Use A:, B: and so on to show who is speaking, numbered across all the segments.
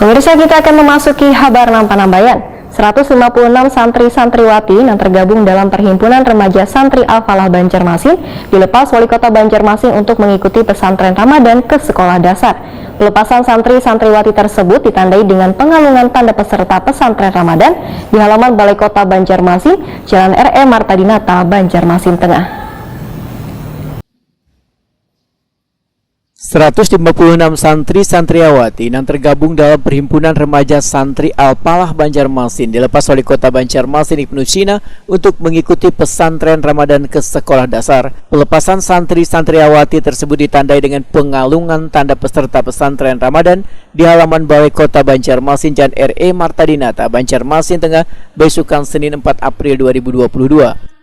A: Pemirsa, kita akan memasuki Habarnam Panambayan. 156 santri-santriwati yang tergabung dalam Perhimpunan Remaja Santri Al-Falah Banjarmasin dilepas Wali Kota Banjarmasin untuk mengikuti pesantren Ramadan ke sekolah dasar. Pelepasan santri-santriwati tersebut ditandai dengan pengalungan tanda peserta pesantren Ramadan di halaman Balai Kota Banjarmasin, Jalan R.E. Martadinata, Banjarmasin Tengah.
B: 156 santri-santriawati yang tergabung dalam Perhimpunan Remaja Santri Al-Falah Banjarmasin dilepas Wali Kota Banjarmasin Ibnu Sina untuk mengikuti pesantren Ramadan ke sekolah dasar. Pelepasan santri-santriawati tersebut ditandai dengan pengalungan tanda peserta pesantren Ramadan di halaman Balai Kota Banjarmasin, Jalan R.E. Martadinata, Banjarmasin Tengah, besukan Senin 4 April 2022.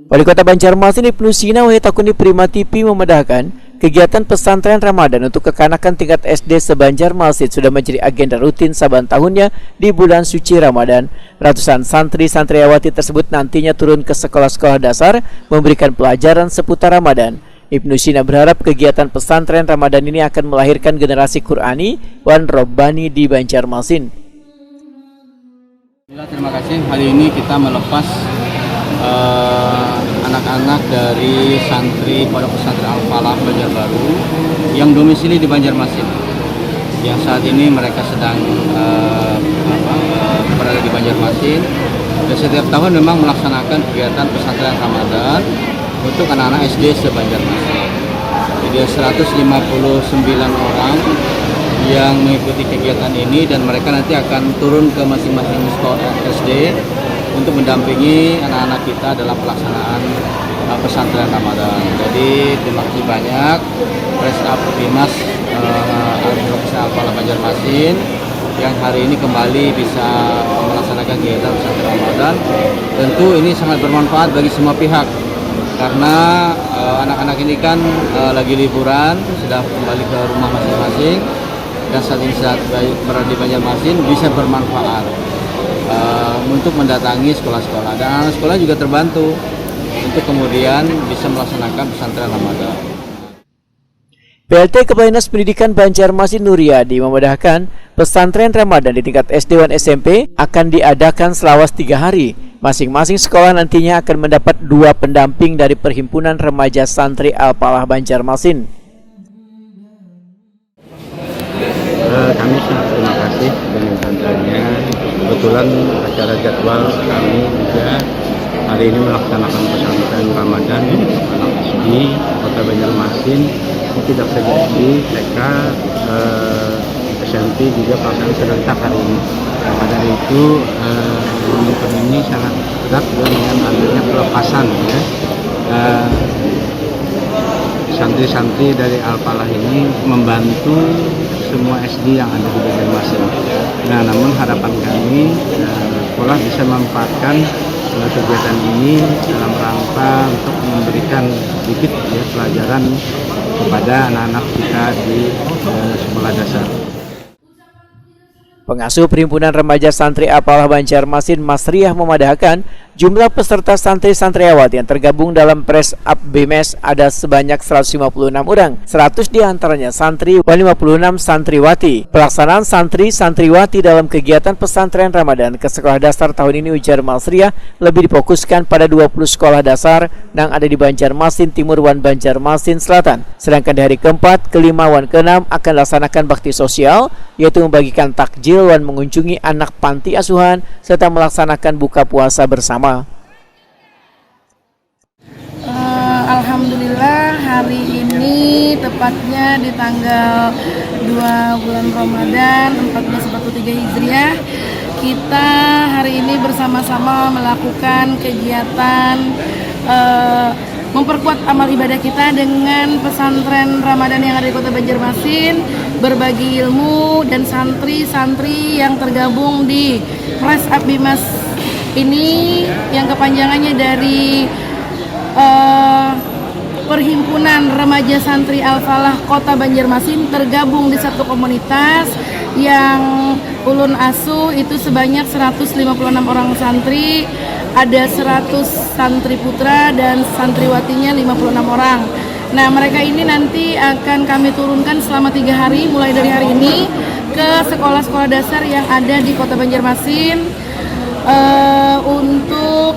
B: Wali Kota Banjarmasin Ibnu Sina Wahitakuni Prima TV memedahkan kegiatan pesantren Ramadan untuk kekanakan tingkat SD se-Banjarmasin sudah menjadi agenda rutin saban tahunnya di bulan suci Ramadan. Ratusan santri-santriawati tersebut nantinya turun ke sekolah-sekolah dasar memberikan pelajaran seputar Ramadan. Ibnu Sina berharap kegiatan pesantren Ramadan ini akan melahirkan generasi Qur'ani wan Robbani di Banjarmasin.
C: Terima kasih. Hari ini kita melepas anak-anak dari santri Pondok Pesantren Al-Falah Banjarbaru yang domisili di Banjarmasin. Yang saat ini mereka sedang berada di Banjarmasin. Dan setiap tahun memang melaksanakan kegiatan pesantren Ramadan untuk anak-anak SD se-Banjarmasin. Jadi 159 orang yang mengikuti kegiatan ini dan mereka nanti akan turun ke masing-masing sekolah SD untuk mendampingi anak-anak kita dalam pelaksanaan pesantren Ramadan. Jadi terima kasih banyak Pres Bimas Al-Falah Banjarmasin yang hari ini kembali bisa melaksanakan kegiatan pesantren Ramadan. Tentu ini sangat bermanfaat bagi semua pihak karena anak-anak ini kan lagi liburan, sudah kembali ke rumah masing-masing dan saat ini saat berada di Banjarmasin bisa bermanfaat untuk mendatangi sekolah-sekolah dan anak sekolah juga terbantu untuk kemudian bisa melaksanakan pesantren Ramadan.
B: PLT Kepala Dinas Pendidikan Banjarmasin Nuryadi memudahkan pesantren Ramadan di tingkat SD dan SMP akan diadakan selawas 3 hari. Masing-masing sekolah nantinya akan mendapat 2 pendamping dari Perhimpunan Remaja Santri Al-Falah Banjarmasin.
D: Kami sangat terima kasih dengan bantuannya. Kebetulan acara jadwal kami juga hari ini melaksanakan pesantren Ramadan untuk anak SD Kota Banjarmasin. Ini tidak saja SD, TK, SMP juga pelaksanaan serentak hari ini. Pada itu momentum ini sangat erat dengan adanya pelepasan ya. Santri-santri dari Al-Falah ini membantu semua SD yang ada di Banjarmasin. Nah, namun harapan kami sekolah bisa memanfaatkan kegiatan ini dalam rangka untuk memberikan sedikit ya, pelajaran kepada anak-anak kita di sekolah dasar.
B: Pengasuh Perhimpunan Remaja Santri Al-Falah Banjarmasin Mas Riah memadahkan jumlah peserta santri-santriawati yang tergabung dalam Pres Bimes ada sebanyak 156 orang, 100 diantaranya santri dan 56 santriwati. Pelaksanaan santri-santriwati dalam kegiatan pesantren Ramadan ke sekolah dasar tahun ini, ujar Mas Riah, lebih difokuskan pada 20 sekolah dasar yang ada di Banjarmasin Timur dan Banjarmasin Selatan. Sedangkan di hari keempat, kelima, dan keenam akan dilaksanakan bakti sosial, yaitu membagikan takjil dan mengunjungi anak panti asuhan serta melaksanakan buka puasa bersama.
E: Alhamdulillah hari ini tepatnya di tanggal 2 bulan Ramadan 1443 Hijriah kita hari ini bersama-sama melakukan kegiatan memperkuat amal ibadah kita dengan pesantren Ramadan yang ada di Kota Banjarmasin, berbagi ilmu dan santri-santri yang tergabung di Pres Bimas ini yang kepanjangannya dari Perhimpunan Remaja Santri Al-Falah Kota Banjarmasin tergabung di satu komunitas yang ulun asuh itu sebanyak 156 orang santri, ada 100 santri putra dan santriwatinya 56 orang. Nah, mereka ini nanti akan kami turunkan selama 3 hari mulai dari hari ini ke sekolah-sekolah dasar yang ada di Kota Banjarmasin untuk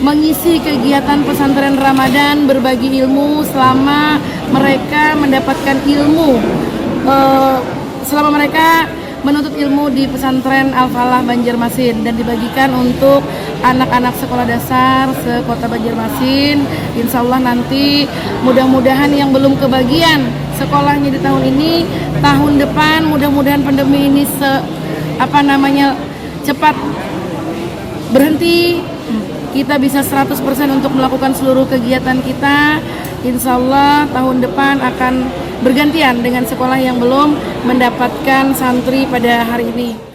E: mengisi kegiatan pesantren Ramadan, berbagi ilmu selama mereka mendapatkan ilmu, selama mereka menuntut ilmu di pesantren Al-Falah Banjarmasin, dan dibagikan untuk anak-anak sekolah dasar se-Kota Banjarmasin. Insya Allah nanti mudah-mudahan yang belum kebagian sekolahnya di tahun ini, tahun depan mudah-mudahan pandemi ini cepat berhenti, kita bisa 100% untuk melakukan seluruh kegiatan kita. Insya Allah tahun depan akan bergantian dengan sekolah yang belum mendapatkan santri pada hari ini.